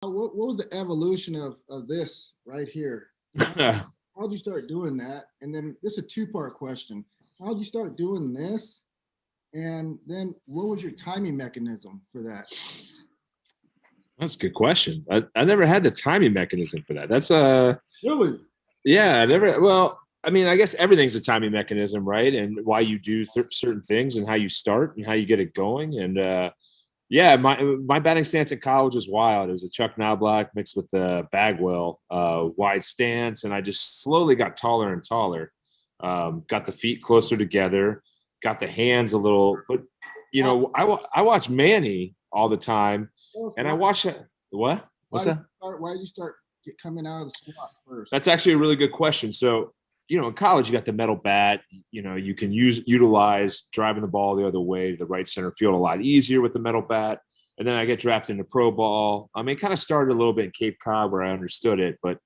What was the evolution of this right here? How'd you start doing that? And then this is a two-part question. How'd you start doing this? And then what was your timing mechanism for that? That's a good question. I never had the timing mechanism for that. That's Really? yeah, I never. Well, I mean, I guess everything's a timing mechanism, right? And why you do certain things and how you start and how you get it going. And yeah, my batting stance in college was wild. It was a Chuck Knobloch mixed with the Bagwell wide stance, and I just slowly got taller and taller. Got the feet closer together, got the hands a little. But you know, I watch Manny all the time, and I watch it. What? What's that? Why did you start coming out of the squat first? That's actually a really good question. So, you know, in college, you got the metal bat. You know, you can utilize driving the ball the other way to the right center field a lot easier with the metal bat. And then I get drafted into pro ball. I mean, it kind of started a little bit in Cape Cod where I understood it, but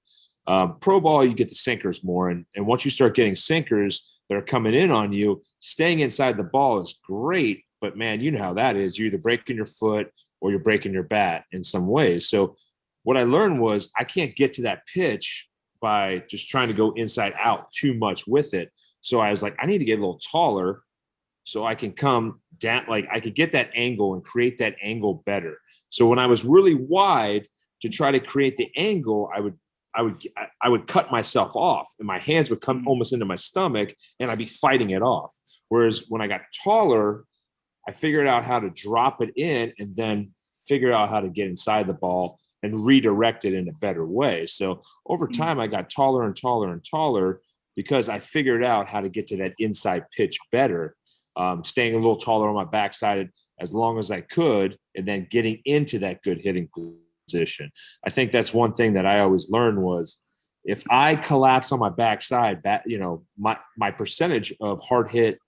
pro ball, you get the sinkers more. And once you start getting sinkers that are coming in on you, staying inside the ball is great. But man, you know how that is. You're either breaking your foot or you're breaking your bat in some ways. So what I learned was I can't get to that pitch by just trying to go inside out too much with it. So I was like, I need to get a little taller so I can come down, like I could get that angle and create that angle better. So when I was really wide to try to create the angle, I would cut myself off and my hands would come almost into my stomach and I'd be fighting it off. Whereas when I got taller, I figured out how to drop it in and then figure out how to get inside the ball and redirect it in a better way. So over time, I got taller and taller and taller because I figured out how to get to that inside pitch better, staying a little taller on my backside as long as I could, and then getting into that good hitting position. I think that's one thing that I always learned was if I collapse on my backside, you know, my percentage of hard hit,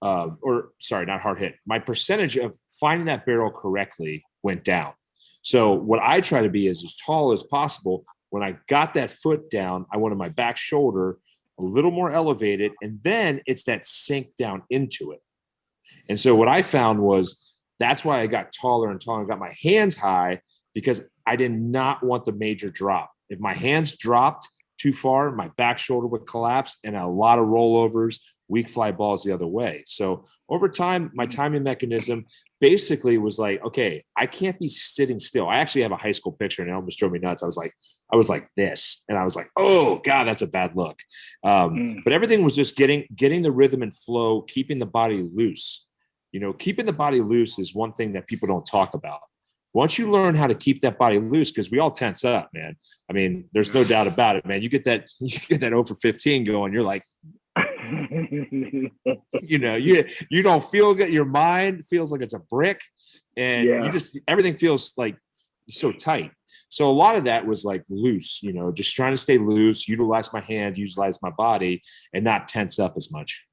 not hard hit, my percentage of finding that barrel correctly went down. So what I try to be is as tall as possible. When I got that foot down, I wanted my back shoulder a little more elevated, and then it's that sink down into it. And so what I found was that's why I got taller and taller and got my hands high because I did not want the major drop. If my hands dropped too far, my back shoulder would collapse and a lot of rollovers, weak fly balls the other way. So over time, my timing mechanism basically was like, okay, I can't be sitting still. I actually have a high school picture and it almost drove me nuts. I was like this. And I was like, oh God, that's a bad look. But everything was just getting the rhythm and flow, keeping the body loose. You know, keeping the body loose is one thing that people don't talk about. Once you learn how to keep that body loose, because we all tense up, man. I mean, there's no doubt about it, man. You get that 0 for 15 going, you're like, you know, you don't feel good. Your mind feels like it's a brick, and you just everything feels like so tight. So a lot of that was like loose, you know, just trying to stay loose, utilize my hands, utilize my body, and not tense up as much.